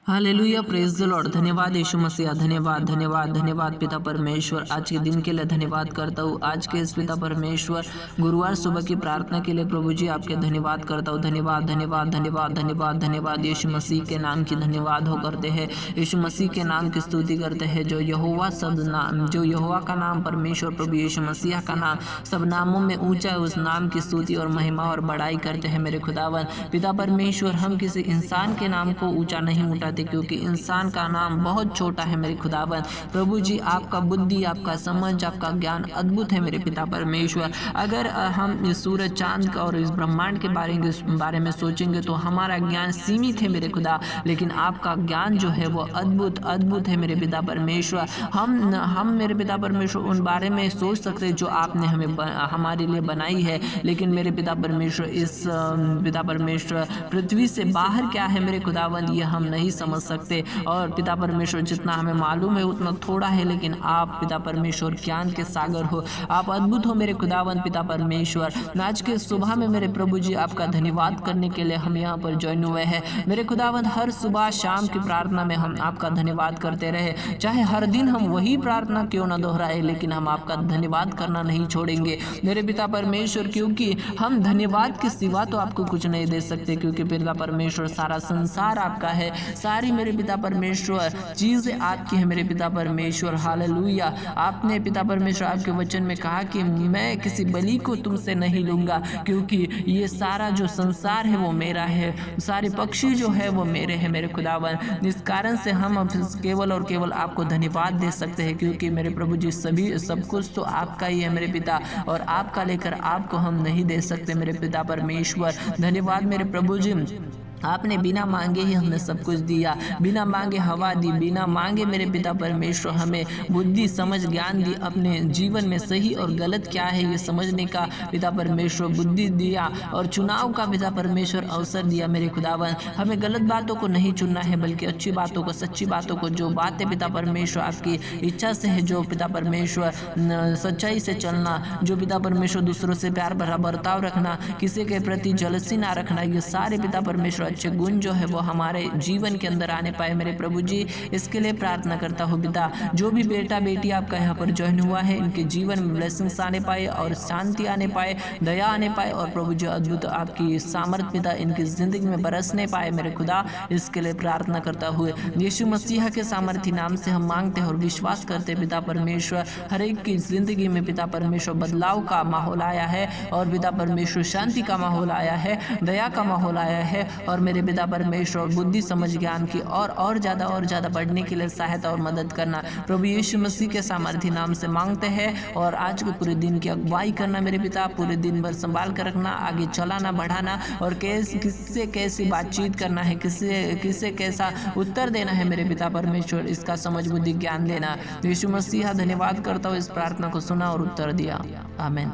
Hallelujah, praise the Lord. धन्यवाद यीशु मसीह, धन्यवाद धन्यवाद धन्यवाद पिता परमेश्वर। आज के दिन के लिए धन्यवाद करता हूँ। आज के इस पिता परमेश्वर गुरुवार सुबह की प्रार्थना के लिए प्रभु जी आपके धन्यवाद करता हूँ। धन्यवाद धन्यवाद धन्यवाद धन्यवाद धन्यवाद यीशु मसीह के नाम की धन्यवाद हो करते हैं। यीशु मसीह के नाम की स्तुति करते हैं। जो यहोवा का नाम परमेश्वर प्रभु यीशु मसीह का नाम सब नामों में ऊंचा है, उस नाम की स्तुति और महिमा और बड़ाई करते हैं मेरे खुदावन पिता परमेश्वर। हम किसी इंसान के नाम को ऊंचा नहीं उठाते, क्योंकि इंसान का नाम बहुत छोटा है मेरे खुदावन प्रभु जी। आपका बुद्धि, आपका समझ, आपका ज्ञान अद्भुत है मेरे पिता परमेश्वर। अगर हम इस सूरज चांद का और इस ब्रह्मांड के बारे में सोचेंगे तो हमारा ज्ञान सीमित है मेरे खुदा, लेकिन आपका ज्ञान जो है वो अद्भुत अद्भुत है मेरे पिता परमेश्वर। हम मेरे पिता परमेश्वर उन बारे में सोच सकते हैं जो आपने हमारे लिए बनाई है, लेकिन मेरे पिता परमेश्वर इस पिता परमेश्वर पृथ्वी से बाहर क्या है मेरे खुदावन, ये हम नहीं समझ सकते। और पिता परमेश्वर जितना हमें मालूम है उतना थोड़ा है, लेकिन आप पिता परमेश्वर ज्ञान के सागर हो, आप अद्भुत हो मेरे खुदावन पिता परमेश्वर। आज के सुबह में मेरे प्रभु जी आपका धन्यवाद करने के लिए हम यहाँ पर ज्वाइन हुए हैं मेरे खुदावन। हर सुबह शाम की प्रार्थना में हम आपका धन्यवाद करते रहे, चाहे हर दिन हम वही प्रार्थना क्यों न दोहराए, लेकिन हम आपका धन्यवाद करना नहीं छोड़ेंगे मेरे पिता परमेश्वर, क्योंकि हम धन्यवाद के सिवा तो आपको कुछ नहीं दे सकते। क्योंकि पिता परमेश्वर सारा संसार आपका है, सारी मेरे पिता परमेश्वर चीज़ें आपकी है मेरे पिता परमेश्वर। हालेलुया। आपने पिता परमेश्वर आपके वचन में कहा कि मैं किसी बलि को तुमसे नहीं लूँगा, क्योंकि ये सारा जो संसार है वो मेरा है, सारे पक्षी जो है वो मेरे हैं मेरे खुदावन। इस कारण से हम अब केवल और केवल आपको धन्यवाद दे सकते हैं, क्योंकि मेरे प्रभु जी सब कुछ तो आपका ही है मेरे पिता, और आपका लेकर आपको हम नहीं दे सकते मेरे पिता परमेश्वर। धन्यवाद मेरे प्रभु जी। आपने बिना मांगे ही हमें सब कुछ दिया, बिना मांगे हवा दी, बिना मांगे मेरे पिता परमेश्वर हमें बुद्धि, समझ, ज्ञान दी। अपने जीवन में सही और गलत क्या है ये समझने का पिता परमेश्वर बुद्धि दिया, और चुनाव का पिता परमेश्वर अवसर दिया मेरे खुदावन। हमें गलत बातों को नहीं चुनना है, बल्कि अच्छी बातों को, सच्ची बातों को, जो बातें पिता परमेश्वर आपकी इच्छा से है, जो पिता परमेश्वर सच्चाई से चलना, जो पिता परमेश्वर दूसरों से प्यार भरा बर्ताव रखना, किसी के प्रति जलसी ना रखना, ये सारे पिता परमेश्वर अच्छे गुण जो है वो हमारे जीवन के अंदर आने पाए मेरे प्रभु जी। इसके लिए प्रार्थना करता हूँ पिता, जो भी बेटा बेटी आपका यहाँ पर ज्वाइन हुआ है, इनके जीवन में ब्लेसिंग्स आने पाए और शांति आने पाए, दया आने पाए, और प्रभु जी अद्भुत आपकी सामर्थ पिता इनकी जिंदगी में बरसने पाए मेरे खुदा। इसके लिए प्रार्थना करता हुए यीशु मसीह के सामर्थी नाम से हम मांगते हैं और विश्वास करते पिता परमेश्वर। हर एक की जिंदगी में पिता परमेश्वर बदलाव का माहौल आया है, और पिता परमेश्वर शांति का माहौल आया है, दया का माहौल आया है, और मेरे पिता परमेश्वर बुद्धि, समझ, ज्ञान की और ज़्यादा बढ़ने के लिए सहायता और मदद करना प्रभु यीशु मसीह के सामर्थी नाम से मांगते हैं। और आज को पूरे दिन की अगुवाई करना मेरे पिता, पूरे दिन भर संभाल कर रखना, आगे चलाना, बढ़ाना, और किससे कैसी बातचीत करना है, किससे कैसा उत्तर देना है मेरे पिता परमेश्वर, इसका समझ, बुद्धि, ज्ञान देना। यीशु मसीह धन्यवाद करता हूँ, इस प्रार्थना को सुना और उत्तर दिया। आमीन।